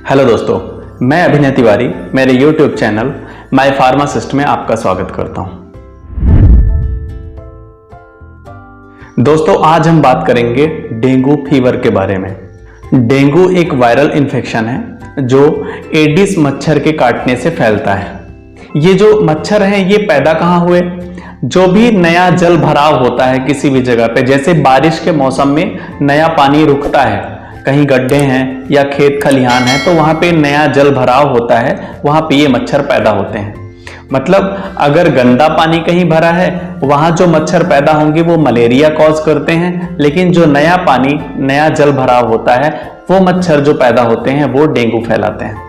Hello दोस्तों, मैं अभिनय तिवारी मेरे YouTube चैनल माय फार्मासिस्ट में आपका स्वागत करता हूं। दोस्तों, आज हम बात करेंगे डेंगू फीवर के बारे में। डेंगू एक वायरल इन्फेक्शन है जो एडिस मच्छर के काटने से फैलता है। ये जो मच्छर हैं ये पैदा कहाँ हुए? जो भी नया जल भराव होता है किसी भी जगह पे, जैसे बारिश के मौसम में नया पानी रुकता है, कहीं गड्ढे हैं या खेत खलिहान है तो वहां पे नया जल भराव होता है, वहां पे ये मच्छर पैदा होते हैं। मतलब अगर गंदा पानी कहीं भरा है वहां जो मच्छर पैदा होंगे वो मलेरिया कॉज करते हैं, लेकिन जो नया पानी नया जल भराव होता है वो मच्छर जो पैदा होते हैं वो डेंगू फैलाते हैं।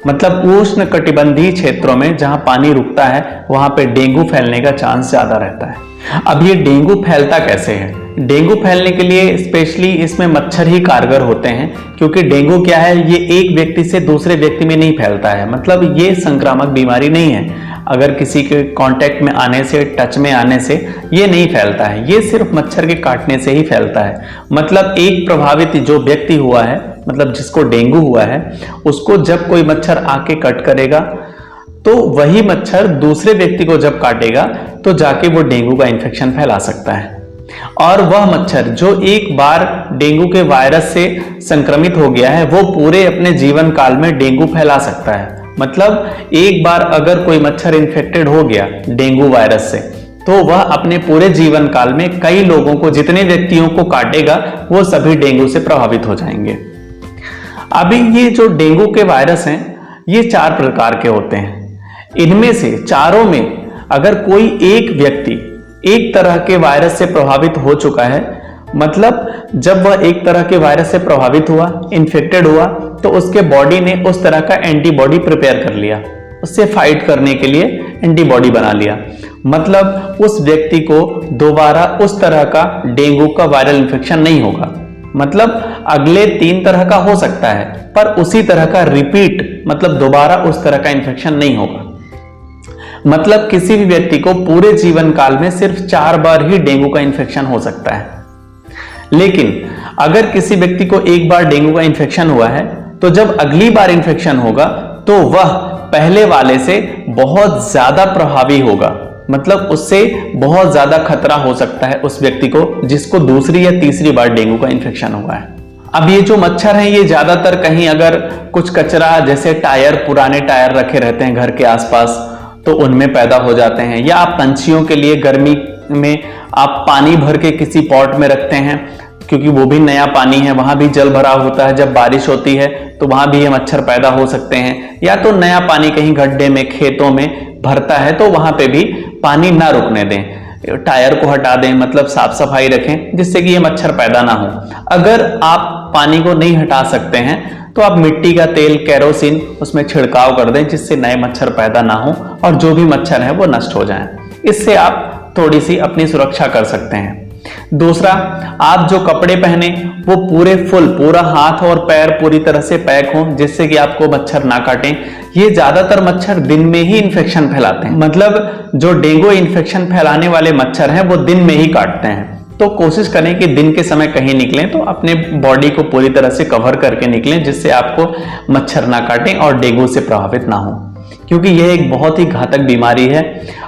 मतलब उष्ण कटिबंधीय क्षेत्रों में जहां पानी रुकता है वहां पे डेंगू फैलने का चांस ज्यादा रहता है। अब ये डेंगू फैलता कैसे है? डेंगू फैलने के लिए स्पेशली इसमें मच्छर ही कारगर होते हैं, क्योंकि डेंगू क्या है, ये एक व्यक्ति से दूसरे व्यक्ति में नहीं फैलता है। मतलब ये संक्रामक बीमारी नहीं है, अगर किसी के कांटेक्ट में आने से, टच में आने से ये नहीं फैलता है, ये सिर्फ मच्छर के काटने से ही फैलता है। मतलब एक प्रभावित जो व्यक्ति हुआ है, मतलब जिसको डेंगू हुआ है, उसको जब कोई मच्छर आके कट करेगा तो वही मच्छर दूसरे व्यक्ति को जब काटेगा तो जाके वो डेंगू का इन्फेक्शन फैला सकता है। और वह मच्छर जो एक बार डेंगू के वायरस से संक्रमित हो गया है वो पूरे अपने जीवन काल में डेंगू फैला सकता है। मतलब एक बार अगर कोई मच्छर इन्फेक्टेड हो गया डेंगू वायरस से तो वह अपने पूरे जीवन काल में कई लोगों को, जितने व्यक्तियों को काटेगा वो सभी डेंगू से प्रभावित हो जाएंगे। अभी ये जो डेंगू के वायरस हैं ये 4 प्रकार के होते हैं। इनमें से चारों में अगर कोई एक व्यक्ति एक तरह के वायरस से प्रभावित हो चुका है, मतलब जब वह एक तरह के वायरस से प्रभावित हुआ, इन्फेक्टेड हुआ, तो उसके बॉडी ने उस तरह का एंटीबॉडी प्रिपेयर कर लिया, उससे फाइट करने के लिए एंटीबॉडी बना लिया। मतलब उस व्यक्ति को दोबारा उस तरह का डेंगू का वायरल इन्फेक्शन नहीं होगा। मतलब अगले 3 तरह का हो सकता है पर उसी तरह का रिपीट, मतलब दोबारा उस तरह का इन्फेक्शन नहीं होगा। मतलब किसी भी व्यक्ति को पूरे जीवन काल में सिर्फ 4 बार ही डेंगू का इन्फेक्शन हो सकता है। लेकिन अगर किसी व्यक्ति को एक बार डेंगू का इन्फेक्शन हुआ है तो जब अगली बार इन्फेक्शन होगा तो वह पहले वाले से बहुत ज्यादा प्रभावी होगा। मतलब उससे बहुत ज्यादा खतरा हो सकता है उस व्यक्ति को जिसको दूसरी या तीसरी बार डेंगू का इन्फेक्शन हुआ है। अब ये जो मच्छर हैं ये ज्यादातर कहीं अगर कुछ कचरा, जैसे टायर, पुराने टायर रखे रहते हैं घर के आसपास, तो उनमें पैदा हो जाते हैं। या आप पंछियों के लिए गर्मी में आप पानी भर के किसी पॉट में रखते हैं, क्योंकि वो भी नया पानी है, वहां भी जल भराव होता है, जब बारिश होती है तो वहां भी ये मच्छर पैदा हो सकते हैं। या तो नया पानी कहीं गड्ढे में, खेतों में भरता है तो वहां पे भी पानी ना रुकने दें, टायर को हटा दें, मतलब साफ सफाई रखें जिससे कि ये मच्छर पैदा ना हो। अगर आप पानी को नहीं हटा सकते हैं तो आप मिट्टी का तेल, केरोसिन उसमें छिड़काव कर दें जिससे नए मच्छर पैदा ना हो और जो भी मच्छर है वो नष्ट हो जाएं। इससे आप थोड़ी सी अपनी सुरक्षा कर सकते हैं। दूसरा, आप जो कपड़े पहने वो पूरा हाथ और पैर पूरी तरह से पैक हो जिससे कि आपको मच्छर ना काटें। ये ज्यादातर मच्छर दिन में ही इन्फेक्शन फैलाते हैं। मतलब जो डेंगू इन्फेक्शन फैलाने वाले मच्छर हैं वो दिन में ही काटते हैं। तो कोशिश करें कि दिन के समय कहीं निकलें तो अपने बॉडी को पूरी तरह से कवर करके निकलें जिससे आपको मच्छर ना काटें और डेंगू से प्रभावित ना हो, क्योंकि यह एक बहुत ही घातक बीमारी है।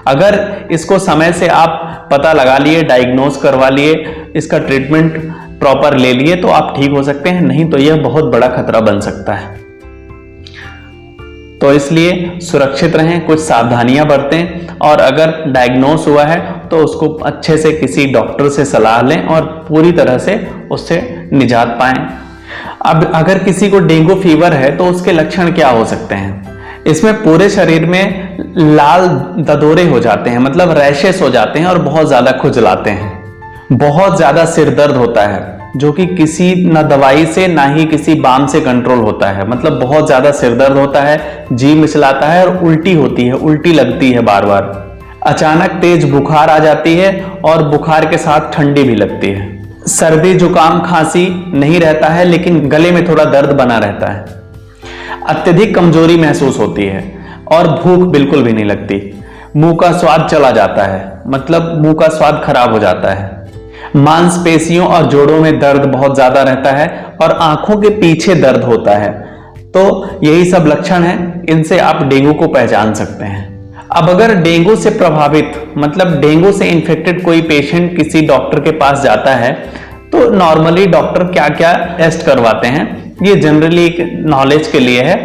अगर इसको समय से आप पता लगा लिए, डायग्नोज करवा लिए, इसका ट्रीटमेंट प्रॉपर ले लिए तो आप ठीक हो सकते हैं, नहीं तो यह बहुत बड़ा खतरा बन सकता है। तो इसलिए सुरक्षित रहें, कुछ सावधानियां बरतें और अगर डायग्नोस हुआ है तो उसको अच्छे से किसी डॉक्टर से सलाह लें और पूरी तरह से उससे निजात पाएं। अब अगर किसी को डेंगू फीवर है तो उसके लक्षण क्या हो सकते हैं? इसमें पूरे शरीर में लाल ददोरे हो जाते हैं, मतलब रैशेस हो जाते हैं और बहुत ज्यादा खुजलाते हैं। बहुत ज्यादा सिर दर्द होता है जो कि किसी न दवाई से ना ही किसी बाम से कंट्रोल होता है। मतलब बहुत ज्यादा सिर दर्द होता है, जी मिचलाता है और उल्टी होती है, उल्टी लगती है बार बार। अचानक तेज बुखार आ जाती है और बुखार के साथ ठंडी भी लगती है। सर्दी, जुकाम, खांसी नहीं रहता है लेकिन गले में थोड़ा दर्द बना रहता है। अत्यधिक कमजोरी महसूस होती है और भूख बिल्कुल भी नहीं लगती। मुंह का स्वाद चला जाता है, मतलब मुंह का स्वाद खराब हो जाता है। मांसपेशियों और जोड़ों में दर्द बहुत ज्यादा रहता है और आंखों के पीछे दर्द होता है। तो यही सब लक्षण हैं, इनसे आप डेंगू को पहचान सकते हैं। अब अगर डेंगू से प्रभावित मतलब डेंगू से इन्फेक्टेड कोई पेशेंट किसी डॉक्टर के पास जाता है तो नॉर्मली डॉक्टर क्या क्या टेस्ट करवाते हैं, ये जनरली एक नॉलेज के लिए है।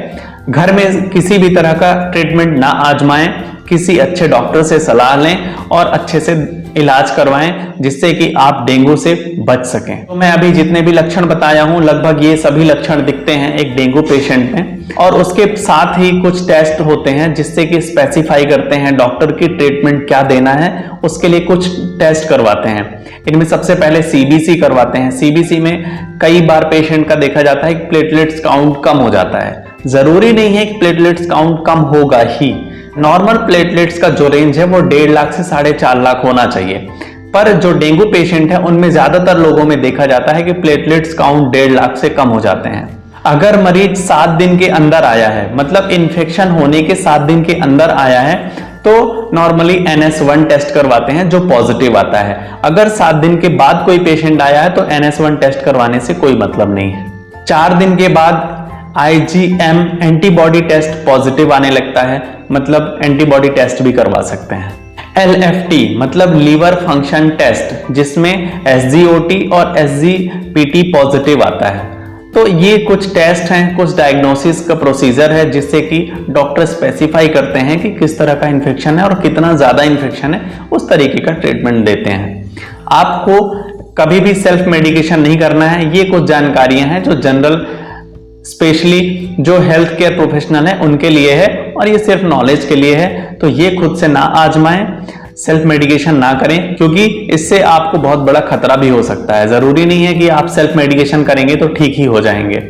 घर में किसी भी तरह का ट्रीटमेंट ना आजमाएं, किसी अच्छे डॉक्टर से सलाह लें और अच्छे से इलाज करवाएं जिससे कि आप डेंगू से बच सकें। तो मैं अभी जितने भी लक्षण बताया हूं लगभग ये सभी लक्षण दिखते हैं एक डेंगू पेशेंट में, और उसके साथ ही कुछ टेस्ट होते हैं जिससे कि स्पेसिफाई करते हैं डॉक्टर की ट्रीटमेंट क्या देना है, उसके लिए कुछ टेस्ट करवाते हैं। इनमें सबसे पहले सीबीसी करवाते हैं। सीबीसी में कई बार पेशेंट का देखा जाता है कि प्लेटलेट्स काउंट कम हो जाता है। जरूरी नहीं है कि प्लेटलेट्स काउंट कम होगा ही, नॉर्मल प्लेटलेट्स का जो रेंज है वो 1.5 लाख से 4.5 लाख होना चाहिए। पर जो डेंगू पेशेंट है उनमें ज्यादातर लोगों में देखा जाता है कि प्लेटलेट्स काउंट 1.5 लाख से कम हो जाते हैं। अगर मरीज 7 दिन के अंदर आया है, मतलब इन्फेक्शन होने के 7 दिन के अंदर आया है, तो नॉर्मली NS1 टेस्ट करवाते हैं जो पॉजिटिव आता है। अगर 7 दिन के बाद कोई पेशेंट आया है तो NS1 टेस्ट करवाने से कोई मतलब नहीं है। 4 दिन के बाद IgM एंटीबॉडी टेस्ट पॉजिटिव आने लगता है, मतलब एंटीबॉडी टेस्ट भी करवा सकते हैं। LFT मतलब लीवर फंक्शन टेस्ट, जिसमें SGOT और SGPT पॉजिटिव आता है। तो ये कुछ टेस्ट हैं, कुछ डायग्नोसिस का प्रोसीजर है जिससे कि डॉक्टर स्पेसिफाई करते हैं कि किस तरह का इन्फेक्शन है और कितना ज्यादा इन्फेक्शन है, उस तरीके का ट्रीटमेंट देते हैं। आपको कभी भी सेल्फ मेडिकेशन नहीं करना है। ये कुछ जानकारियां हैं जो जनरल स्पेशली जो हेल्थ केयर प्रोफेशनल है उनके लिए है, और ये सिर्फ नॉलेज के लिए है। तो ये खुद से ना आजमाएं, सेल्फ मेडिकेशन ना करें, क्योंकि इससे आपको बहुत बड़ा खतरा भी हो सकता है। जरूरी नहीं है कि आप सेल्फ मेडिकेशन करेंगे तो ठीक ही हो जाएंगे।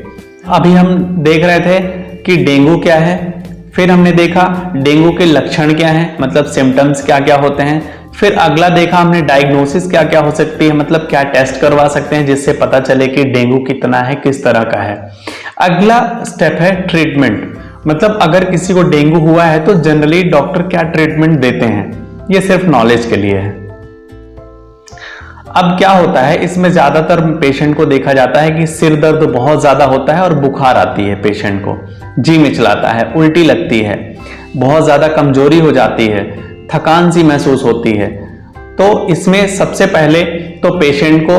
अभी हम देख रहे थे कि डेंगू क्या है, फिर हमने देखा डेंगू के लक्षण क्या हैं, मतलब सिम्टम्स क्या क्या होते हैं। फिर अगला देखा हमने डायग्नोसिस क्या क्या हो सकती है, मतलब क्या टेस्ट करवा सकते हैं जिससे पता चले कि डेंगू कितना है, किस तरह का है। अगला स्टेप है ट्रीटमेंट, मतलब अगर किसी को डेंगू हुआ है तो जनरली डॉक्टर क्या ट्रीटमेंट देते हैं, ये सिर्फ नॉलेज के लिए है। अब क्या होता है, इसमें ज्यादातर पेशेंट को देखा जाता है कि सिर दर्द बहुत ज्यादा होता है और बुखार आती है पेशेंट को, जी मिचलाता है, उल्टी लगती है, बहुत ज्यादा कमजोरी हो जाती है, थकान सी महसूस होती है। तो इसमें सबसे पहले तो पेशेंट को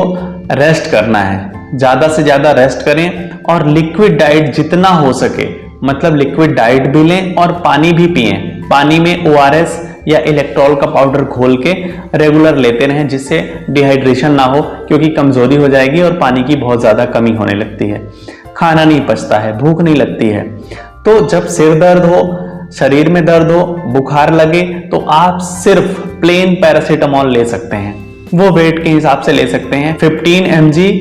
रेस्ट करना है, ज्यादा से ज्यादा रेस्ट करें और लिक्विड डाइट जितना हो सके, मतलब लिक्विड डाइट भी लें और पानी भी पिएं। पानी में ORS या इलेक्ट्रॉल का पाउडर घोल के रेगुलर लेते रहें जिससे डिहाइड्रेशन ना हो, क्योंकि कमजोरी हो जाएगी और पानी की बहुत ज्यादा कमी होने लगती है। खाना नहीं पचता है, भूख नहीं लगती है। तो जब सिर दर्द हो, शरीर में दर्द हो, बुखार लगे, तो आप सिर्फ प्लेन पैरासीटामोल ले सकते हैं। वो वेट के हिसाब से ले सकते हैं, 15 mg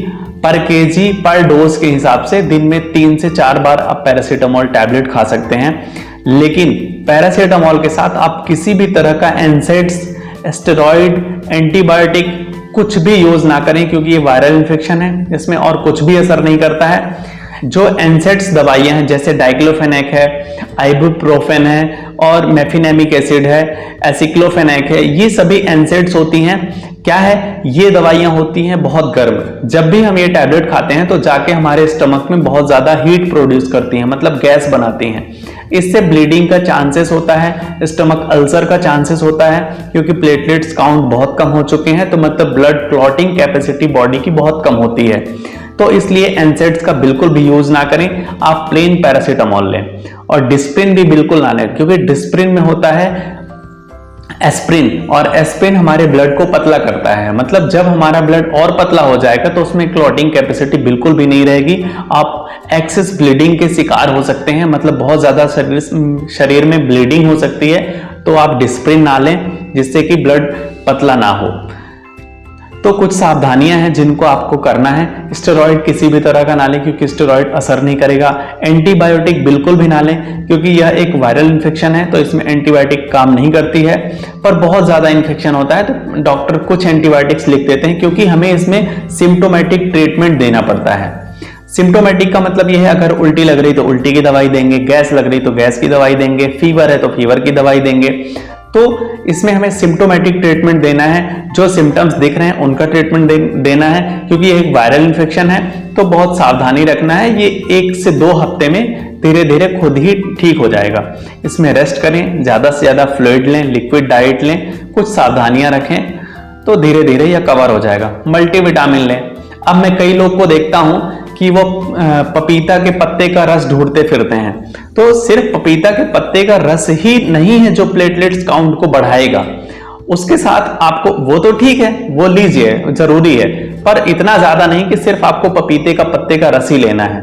पर kg पर डोज के हिसाब से दिन में 3 से 4 बार आप पैरासीटामोल टैबलेट खा सकते हैं। लेकिन पैरासीटामोल के साथ आप किसी भी तरह का एनसेड्स, स्टेरॉइड, एंटीबायोटिक कुछ भी यूज ना करें, क्योंकि ये वायरल इन्फेक्शन है, इसमें और कुछ भी असर नहीं करता है। जो एनसेड्स दवाइयां हैं जैसे डाइक्लोफेनेक है, आइबुप्रोफेन है और मेफिनेमिक एसिड है, एसिक्लोफेनेक है, ये सभी एनसेड्स होती हैं। क्या है, ये दवाइयां होती हैं बहुत गर्म। जब भी हम ये टैबलेट खाते हैं तो जाके हमारे स्टमक में बहुत ज्यादा हीट प्रोड्यूस करती हैं, मतलब गैस बनाती हैं। इससे ब्लीडिंग का चांसेस होता है, स्टमक अल्सर का चांसेस होता है, क्योंकि प्लेटलेट्स काउंट बहुत कम हो चुके हैं, तो मतलब ब्लड क्लॉटिंग कैपेसिटी बॉडी की बहुत कम होती है। तो इसलिए एनसेड्स का बिल्कुल भी यूज ना करें, आप प्लेन पैरासीटामोल लें। और डिस्प्रिन भी बिल्कुल ना लें, क्योंकि डिस्प्रिन में होता है एस्प्रिन, और एस्प्रिन हमारे ब्लड को पतला करता है। मतलब जब हमारा ब्लड और पतला हो जाएगा तो उसमें क्लॉटिंग कैपेसिटी बिल्कुल भी नहीं रहेगी, आप एक्सेस ब्लीडिंग के शिकार हो सकते हैं, मतलब बहुत ज्यादा शरीर में ब्लीडिंग हो सकती है। तो आप डिस्प्रिन ना लें जिससे कि ब्लड पतला ना हो। तो कुछ सावधानियां हैं जिनको आपको करना है। स्टेरॉइड किसी भी तरह का ना लें, क्योंकि स्टेरॉइड असर नहीं करेगा। एंटीबायोटिक बिल्कुल भी ना लें, क्योंकि यह एक वायरल इन्फेक्शन है, तो इसमें एंटीबायोटिक काम नहीं करती है। पर बहुत ज्यादा इन्फेक्शन होता है तो डॉक्टर कुछ एंटीबायोटिक्स लिख देते हैं, क्योंकि हमें इसमें सिम्टोमेटिक ट्रीटमेंट देना पड़ता है। सिम्टोमेटिक का मतलब यह है, अगर उल्टी लग रही तो उल्टी की दवाई देंगे, गैस लग रही तो गैस की दवाई देंगे, फीवर है तो फीवर की दवाई देंगे। तो इसमें हमें सिम्टोमेटिक ट्रीटमेंट देना है, जो सिम्टम्स दिख रहे हैं उनका ट्रीटमेंट देना है, क्योंकि ये एक वायरल इन्फेक्शन है। तो बहुत सावधानी रखना है, ये 1 से 2 हफ्ते में धीरे धीरे खुद ही ठीक हो जाएगा। इसमें रेस्ट करें, ज़्यादा से ज़्यादा फ्लूइड लें, लिक्विड डाइट लें, कुछ सावधानियां रखें तो धीरे धीरे यह कवर हो जाएगा। मल्टीविटामिन लें। अब मैं कई लोग को देखता हूं कि वो पपीता के पत्ते का रस ढूंढते फिरते हैं, तो सिर्फ पपीता के पत्ते का रस ही नहीं है जो प्लेटलेट्स काउंट को बढ़ाएगा। उसके साथ आपको, वो तो ठीक है, वो लीजिए, जरूरी है, पर इतना ज्यादा नहीं कि सिर्फ आपको पपीते का पत्ते का रस ही लेना है।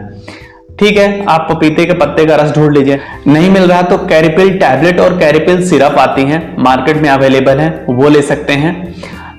ठीक है, आप पपीते के पत्ते का रस ढूंढ लीजिए। नहीं मिल रहा तो कैरिपिल टैबलेट और कैरिपिल सिरप आती हैं, मार्केट में अवेलेबल है, वो ले सकते हैं,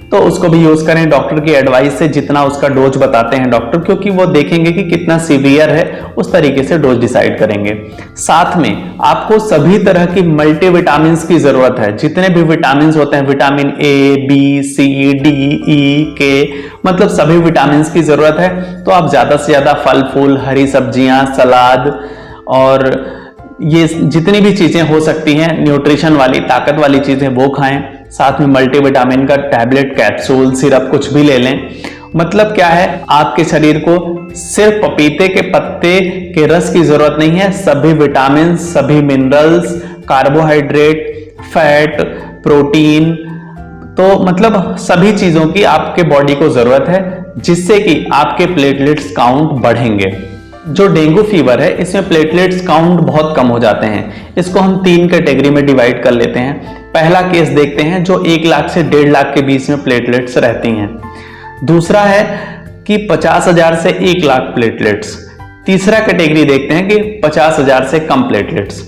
तो उसको भी यूज करें डॉक्टर की एडवाइस से, जितना उसका डोज बताते हैं डॉक्टर, क्योंकि वो देखेंगे कि कितना सीवियर है, उस तरीके से डोज डिसाइड करेंगे। साथ में आपको सभी तरह की मल्टीविटामिन की जरूरत है। जितने भी विटामिन होते हैं, vitamin A, B, C, D, E, K, मतलब सभी विटामिन की जरूरत है। तो आप ज्यादा से ज्यादा फल फूल, हरी सब्जियां, सलाद और ये जितनी भी चीजें हो सकती हैं न्यूट्रिशन वाली, ताकत वाली चीजें, वो खाएं। साथ में मल्टीविटामिन का टैबलेट, कैप्सूल, सिरप कुछ भी ले लें। मतलब क्या है, आपके शरीर को सिर्फ पपीते के पत्ते के रस की जरूरत नहीं है, सभी विटामिन, सभी मिनरल्स, कार्बोहाइड्रेट, फैट, प्रोटीन, तो मतलब सभी चीजों की आपके बॉडी को जरूरत है, जिससे कि आपके प्लेटलेट्स काउंट बढ़ेंगे। जो डेंगू फीवर है, इसमें प्लेटलेट्स काउंट बहुत कम हो जाते हैं। इसको हम 3 कैटेगरी में डिवाइड कर लेते हैं। पहला केस देखते हैं जो 1 लाख से 1.5 लाख के बीच में प्लेटलेट्स रहती हैं। दूसरा है कि 50,000 से 1 लाख प्लेटलेट्स। तीसरा कैटेगरी देखते हैं कि 50,000 से कम प्लेटलेट्स।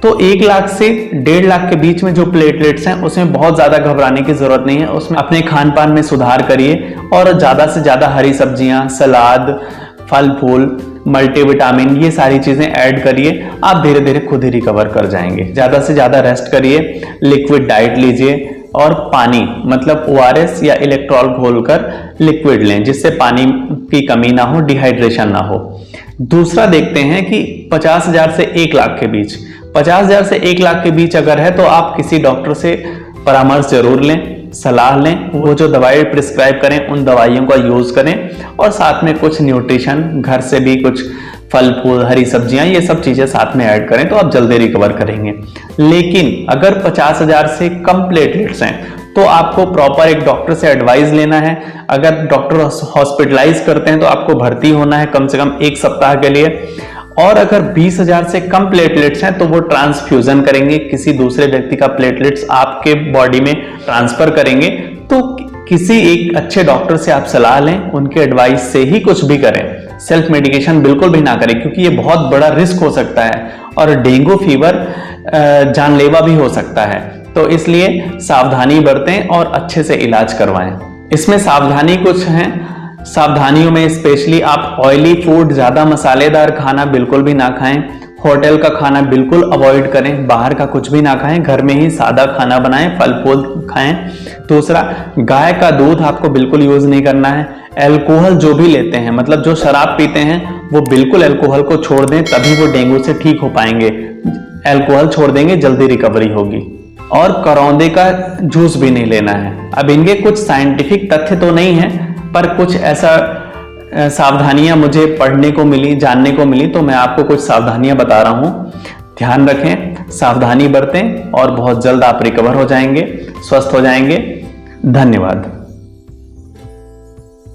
तो 1 लाख से 1.5 लाख के बीच में जो प्लेटलेट्स हैं, उसमें बहुत ज्यादा घबराने की जरूरत नहीं है। उसमें अपने खान पान में सुधार करिए और ज्यादा से ज्यादा हरी सब्जियां, सलाद, फल फूल, मल्टीविटामिन, ये सारी चीजें ऐड करिए। आप धीरे धीरे खुद ही रिकवर कर जाएंगे। ज्यादा से ज्यादा रेस्ट करिए, लिक्विड डाइट लीजिए और पानी, मतलब ORS या इलेक्ट्रॉल घोलकर लिक्विड लें, जिससे पानी की कमी ना हो, डिहाइड्रेशन ना हो। दूसरा देखते हैं कि 50,000 से 1 लाख के बीच, 50,000 से 1 लाख के बीच अगर है तो आप किसी डॉक्टर से परामर्श जरूर लें, सलाह लें। वो जो दवाई प्रिस्क्राइब करें उन दवाइयों का यूज करें और साथ में कुछ न्यूट्रिशन, घर से भी कुछ फल फूल, हरी सब्जियां, ये सब चीजें साथ में ऐड करें तो आप जल्दी रिकवर करेंगे। लेकिन अगर 50,000 से कम प्लेटलेट्स हैं तो आपको प्रॉपर एक डॉक्टर से एडवाइस लेना है। अगर डॉक्टर हॉस्पिटलाइज करते हैं तो आपको भर्ती होना है कम से कम 1 सप्ताह के लिए। और अगर 20,000 से कम प्लेटलेट्स हैं तो वो ट्रांसफ्यूजन करेंगे, किसी दूसरे व्यक्ति का प्लेटलेट्स आपके बॉडी में ट्रांसफर करेंगे। तो किसी एक अच्छे डॉक्टर से आप सलाह लें, उनके एडवाइस से ही कुछ भी करें। सेल्फ मेडिकेशन बिल्कुल भी ना करें, क्योंकि ये बहुत बड़ा रिस्क हो सकता है और डेंगू फीवर जानलेवा भी हो सकता है। तो इसलिए सावधानी बरतें और अच्छे से इलाज करवाएं। इसमें सावधानी कुछ है, सावधानियों में स्पेशली आप ऑयली फूड, ज्यादा मसालेदार खाना बिल्कुल भी ना खाएं। होटल का खाना बिल्कुल अवॉइड करें, बाहर का कुछ भी ना खाएं, घर में ही सादा खाना बनाएं, फल फूल खाएं। दूसरा, गाय का दूध आपको बिल्कुल यूज नहीं करना है। अल्कोहल जो भी लेते हैं, मतलब जो शराब पीते हैं, वो बिल्कुल अल्कोहल को छोड़ दें, तभी वो डेंगू से ठीक हो पाएंगे। अल्कोहल छोड़ देंगे, जल्दी रिकवरी होगी। और करौंदे का जूस भी नहीं लेना है। अब इनके कुछ साइंटिफिक तथ्य तो नहीं है, पर कुछ ऐसा सावधानियां मुझे पढ़ने को मिली, जानने को मिली, तो मैं आपको कुछ सावधानियां बता रहा हूं। ध्यान रखें, सावधानी बरतें और बहुत जल्द आप रिकवर हो जाएंगे, स्वस्थ हो जाएंगे। धन्यवाद।